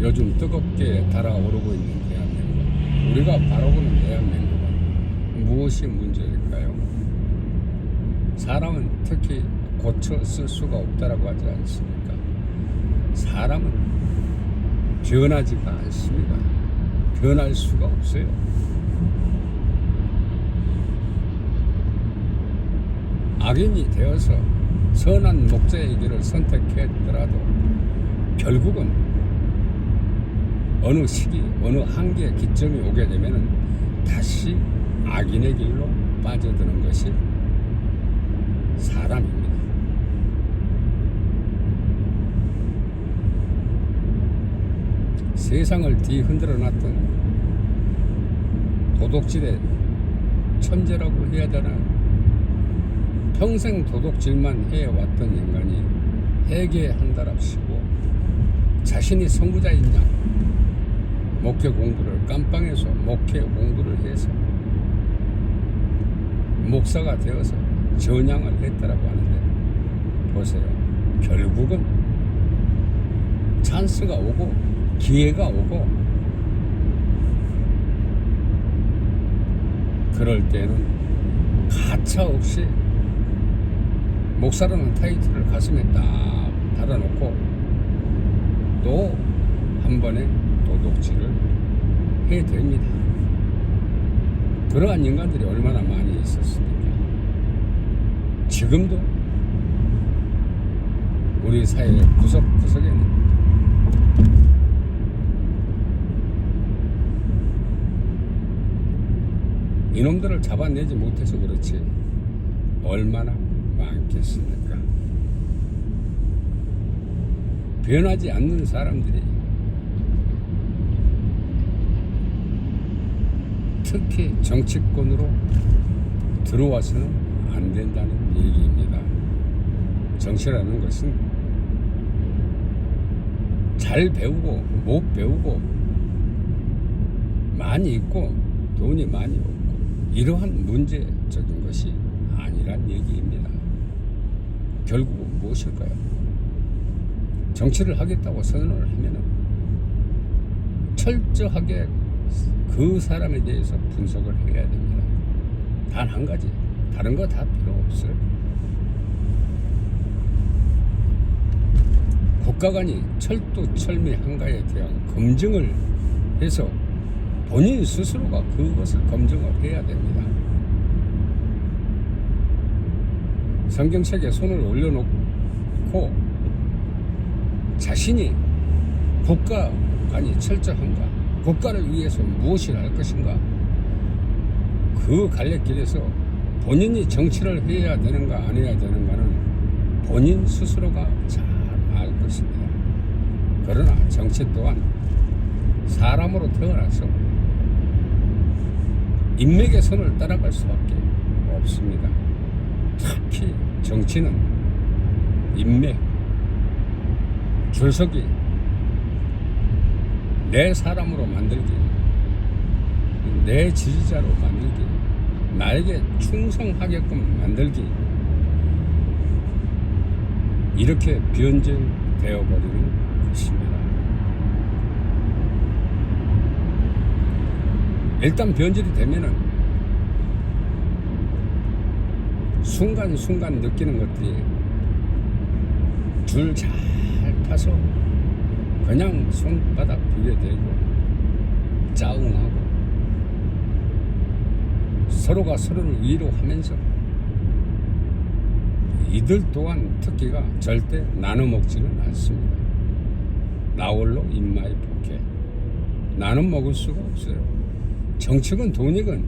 요즘 뜨겁게 달아오르고 있는 대한민국, 우리가 바라보는 대한민국은 무엇이 문제일까요? 사람은 특히 고쳐 쓸 수가 없다라고 하지 않습니까? 사람은 변하지가 않습니다. 변할 수가 없어요. 악인이 되어서 선한 목자의 길을 선택했더라도 결국은 어느 시기, 어느 한계의 기점이 오게 되면은 다시 악인의 길로 빠져드는 것이 사람입니다. 세상을 뒤흔들어 놨던 도둑질의 천재라고 해야 되나? 평생 도둑질만 해왔던 인간이 회개한다랍시고 자신이 선구자인 양 목회 공부를 깜빵에서 목회 공부를 해서 목사가 되어서 전향을 했다라고 하는데 보세요. 결국은 찬스가 오고 기회가 오고 그럴 때는 가차없이 목사라는 타이틀을 가슴에 딱 달아놓고 또 한 번에 도둑질을 해댑니다. 그러한 인간들이 얼마나 많이 있었습니까? 지금도 우리 사회 구석구석에는 이놈들을 잡아내지 못해서 그렇지 얼마나 많겠습니까? 변하지 않는 사람들이 특히 정치권으로 들어와서는 안 된다는 얘기입니다. 정치라는 것은 잘 배우고 못 배우고 많이 있고 돈이 많이 없고 이러한 문제적인 것이 아니란 얘기입니다. 결국은 무엇일까요? 정치를 하겠다고 선언을 하면은 철저하게 그 사람에 대해서 분석을 해야 됩니다. 단 한 가지, 다른 거 다 필요 없어요. 국가 간이 철두철미 한가에 대한 검증을 해서 본인 스스로가 그것을 검증을 해야 됩니다. 성경책에 손을 올려놓고 자신이 국가 간이 철저한가, 국가를 위해서 무엇을 할 것인가, 그 갈래길에서 본인이 정치를 해야 되는가 안 해야 되는가는 본인 스스로가 잘 알 것입니다. 그러나 정치 또한 사람으로 태어나서 인맥의 선을 따라갈 수밖에 없습니다. 특히 정치는 인맥, 줄서기, 내 사람으로 만들기, 내 지지자로 만들기, 나에게 충성하게끔 만들기, 이렇게 변질되어 버리는 것입니다. 일단 변질이 되면은 순간순간 느끼는 것들이 줄 잘 타서 그냥 손바닥 비벼대고 짜웅하고 서로가 서로를 위로하면서 이들 또한 특기가 절대 나눠 먹지는 않습니다. 나홀로 인마이 포켓, 나눠 먹을 수가 없어요. 정치건 돈이건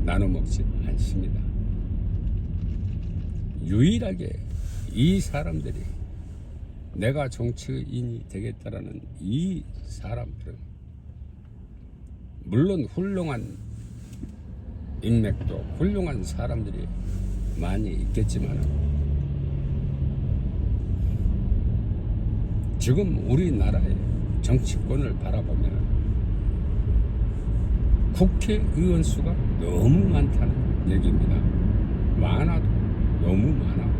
나눠 먹지 않습니다. 유일하게 이 사람들이 내가 정치인이 되겠다라는 이 사람들은 물론 훌륭한 인맥도 훌륭한 사람들이 많이 있겠지만 지금 우리나라의 정치권을 바라보면 국회의원 수가 너무 많다는 얘기입니다. 많아도 너무 많아.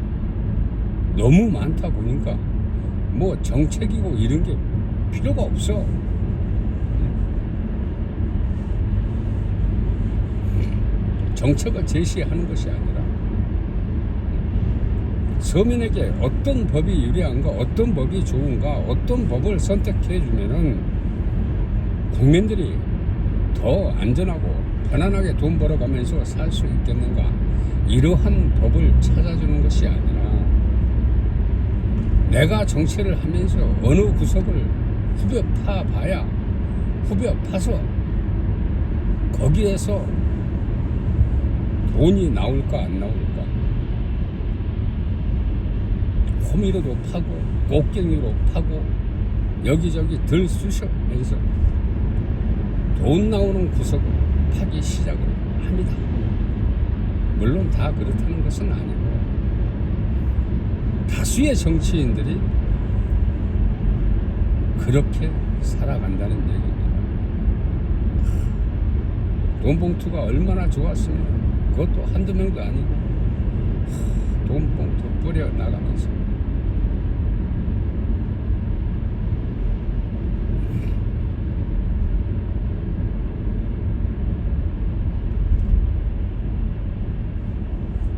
너무 많다 보니까 뭐 정책이고 이런 게 필요가 없어. 정책을 제시하는 것이 아니라 서민에게 어떤 법이 유리한가, 어떤 법이 좋은가, 어떤 법을 선택해 주면은 국민들이 더 안전하고 편안하게 돈 벌어가면서 살 수 있겠는가, 이러한 법을 찾아주는 것이 아니라 내가 정치를 하면서 어느 구석을 후벼 파봐야 후벼 파서 거기에서 돈이 나올까 안 나올까, 호미로도 파고 꽃갱이로 파고 여기저기 들쑤셔면서 돈 나오는 구석을 파기 시작을 합니다. 물론 다 그렇다는 것은 아니고 다수의 정치인들이 그렇게 살아간다는 얘기입니다. 돈 봉투가 얼마나 좋았으면 그것도 한두 명도 아니고 돈 봉투 뿌려 나가면서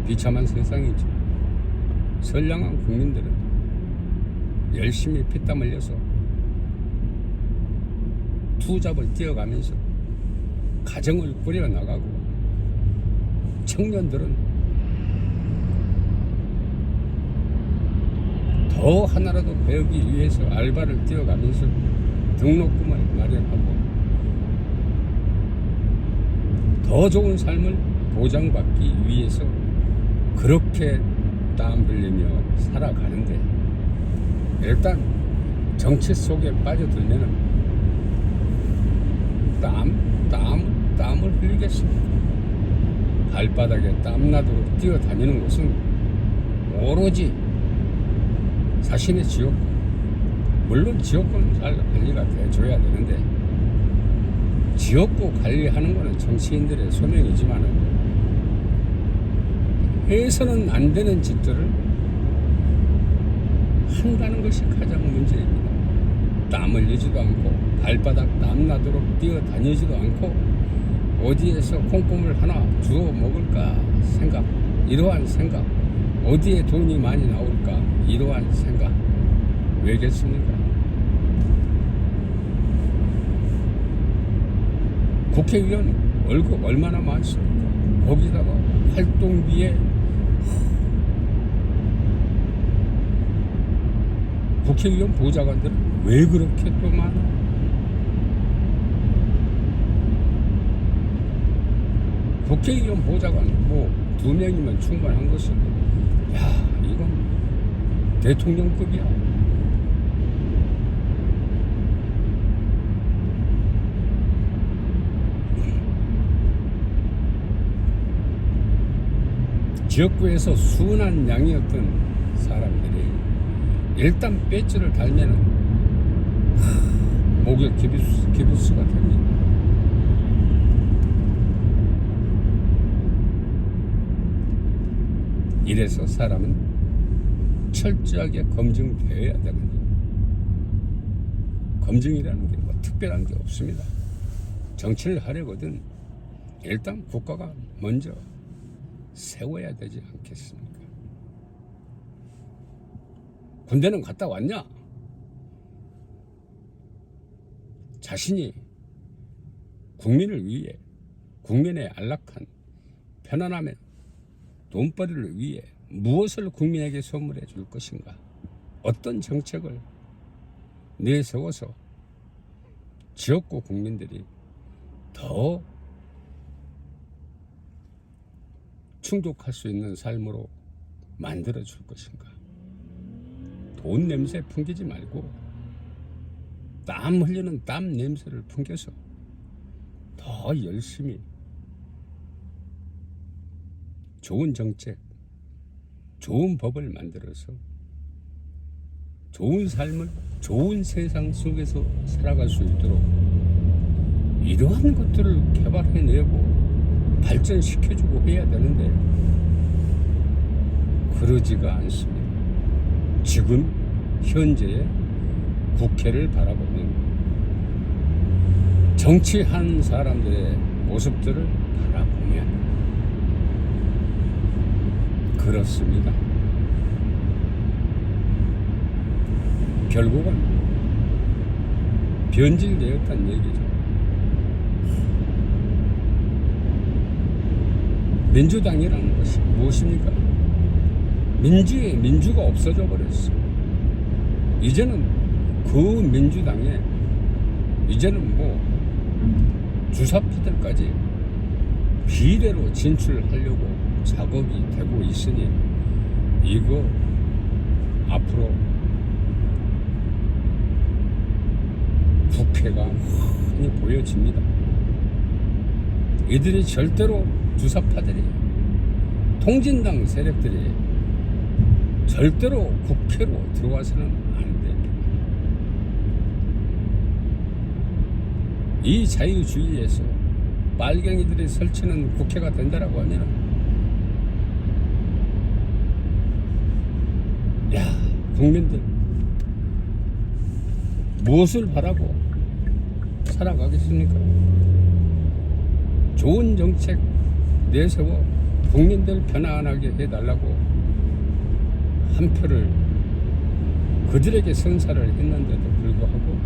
비참한 세상이죠. 선량한 국민들은 열심히 피땀 흘려서 투잡을 뛰어가면서 가정을 꾸려나가고, 청년들은 더 하나라도 배우기 위해서 알바를 뛰어가면서 등록금을 마련하고 더 좋은 삶을 보장받기 위해서 그렇게 땀 흘리며 살아가는데, 일단 정치 속에 빠져들면은 땀을 흘리겠습니다. 발바닥에 땀나도록 뛰어다니는 것은 오로지 자신의 지역구, 물론 지역구는 잘 관리가 돼줘야 되는데, 지역구 관리하는 것은 정치인들의 소명이지만은 해서는 안 되는 짓들을 한다는 것이 가장 문제입니다. 땀 흘리지도 않고 발바닥 땀나도록 뛰어다니지도 않고 어디에서 콩고물 하나 주워 먹을까 생각, 이러한 생각, 어디에 돈이 많이 나올까 이러한 생각, 왜겠습니까? 국회의원 월급 얼마나 많습니까? 거기다가 활동비에 국회의원 보좌관들은 왜 그렇게 또 많아? 국회의원 보좌관 뭐 2명이면 충분한 것인데, 야, 이건 대통령급이야. 지역구에서 순한 양이었던 사람들이 일단 배지를 달면은 목욕 기부스가 됩니다. 이래서 사람은 철저하게 검증되어야 되는 거예요. 검증이라는 게 뭐 특별한 게 없습니다. 정치를 하려거든 일단 국가가 먼저 세워야 되지 않겠습니까? 군대는 갔다 왔냐? 자신이 국민을 위해, 국민의 안락한 편안함에 돈벌이를 위해 무엇을 국민에게 선물해 줄 것인가? 어떤 정책을 내세워서 지역구 국민들이 더 충족할 수 있는 삶으로 만들어 줄 것인가? 돈 냄새 풍기지 말고 땀 흘리는 땀 냄새를 풍겨서 더 열심히 좋은 정책, 좋은 법을 만들어서 좋은 삶을, 좋은 세상 속에서 살아갈 수 있도록 이러한 것들을 개발해내고 발전시켜주고 해야 되는데 그러지가 않습니다. 지금 현재의 국회를 바라보면 정치한 사람들의 모습들을 바라보면 그렇습니다. 결국은 변질되었다는 얘기죠. 민주당이라는 것이 무엇입니까? 민주가 없어져 버렸어. 이제는 그 민주당에 이제는 뭐 주사파들까지 비례로 진출하려고 작업이 되고 있으니 이거 앞으로 국회가 흔히 보여집니다. 이들이 절대로 주사파들이 통진당 세력들이 절대로 국회로 들어와서는 안 됩니다. 이 자유주의에서 빨갱이들이 설치는 국회가 된다라고 하면 야, 국민들 무엇을 바라고 살아가겠습니까? 좋은 정책 내세워 국민들 편안하게 해달라고 한 표를 그들에게 선사를 했는데도 불구하고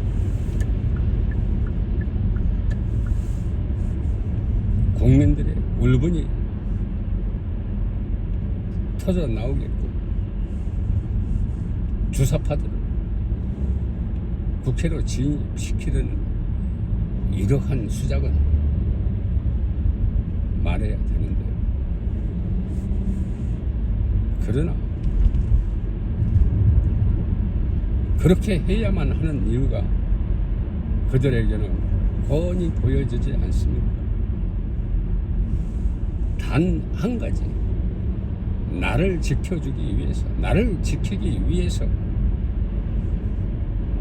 국민들의 울분이 터져 나오겠고 주사파들을 국회로 진입시키려는 이러한 수작은 말해야 되는데 그러나 그렇게 해야만 하는 이유가 그들에게는 훤히 보여지지 않습니다. 단 한 가지, 나를 지켜주기 위해서, 나를 지키기 위해서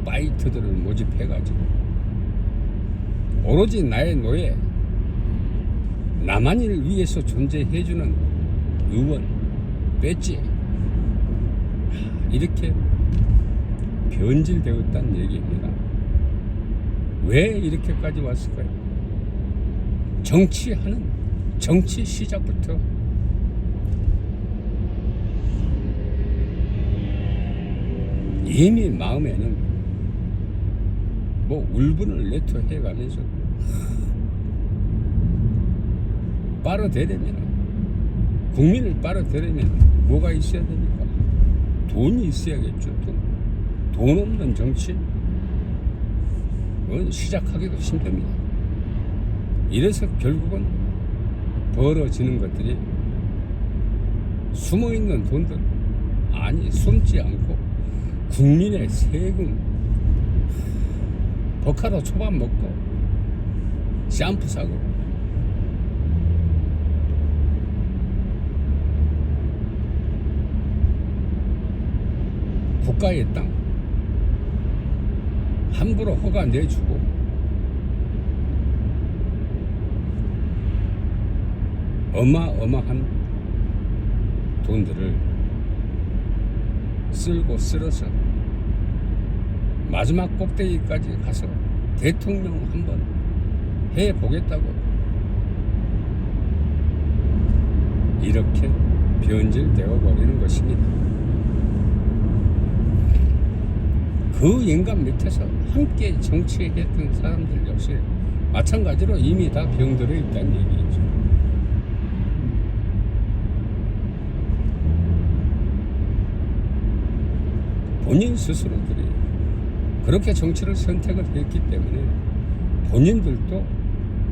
파이터들을 모집해가지고 오로지 나의 노예, 나만을 위해서 존재해주는 의원 뺐지. 이렇게 변질되었다는 얘기입니다. 왜 이렇게까지 왔을까요? 정치 시작부터 이미 마음에는 뭐 울분을 내토해가면서 빨아들이면 국민을 빨아들이면 뭐가 있어야 됩니까? 돈이 있어야겠죠. 돈 없는 정치 그건 시작하기도 힘듭니다. 이래서 결국은 벌어지는 것들이 숨어있는 돈들, 아니 숨지 않고 국민의 세금 버카로 초밥 먹고 샴푸 사고 국가의 땅 함부로 허가 내주고 어마어마한 돈들을 쓸고 쓸어서 마지막 꼭대기까지 가서 대통령 한번 해보겠다고 이렇게 변질되어 버리는 것입니다. 그 인간 밑에서 함께 정치했던 사람들 역시 마찬가지로 이미 다 병들어 있다는 얘기죠. 본인 스스로들이 그렇게 정치를 선택을 했기 때문에 본인들도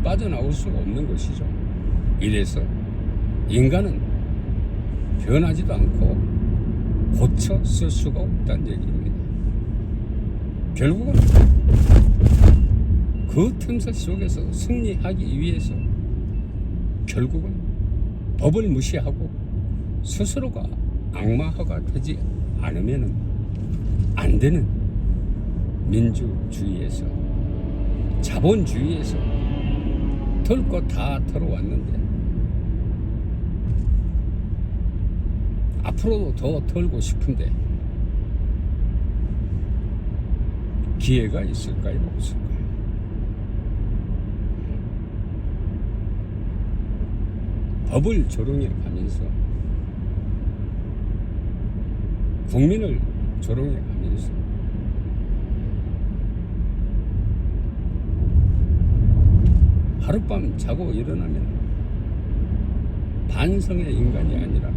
빠져나올 수가 없는 것이죠. 이래서 인간은 변하지도 않고 고쳐 쓸 수가 없다는 얘기입니다. 결국은 그 틈새 속에서 승리하기 위해서 결국은 법을 무시하고 스스로가 악마화가 되지 않으면 안 되는 민주주의에서 자본주의에서 털 거 다 털어왔는데 앞으로도 더 털고 싶은데 기회가 있을까요? 없을까요? 법을 조롱해 가면서 국민을 조롱해 가면서 하룻밤 자고 일어나면 반성의 인간이 아니라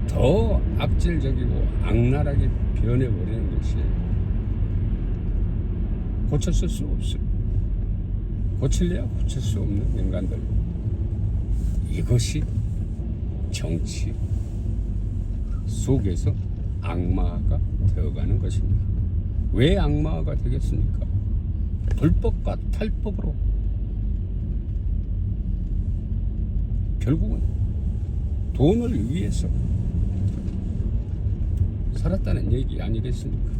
더 악질적이고 악랄하게 변해버리는 것이 고쳤을 수 없어요. 고칠래야 고칠 수 없는 인간들. 이것이 정치 속에서 악마가 되어가는 것입니다. 왜 악마가 되겠습니까? 불법과 탈법으로 결국은 돈을 위해서 살았다는 얘기 아니겠습니까?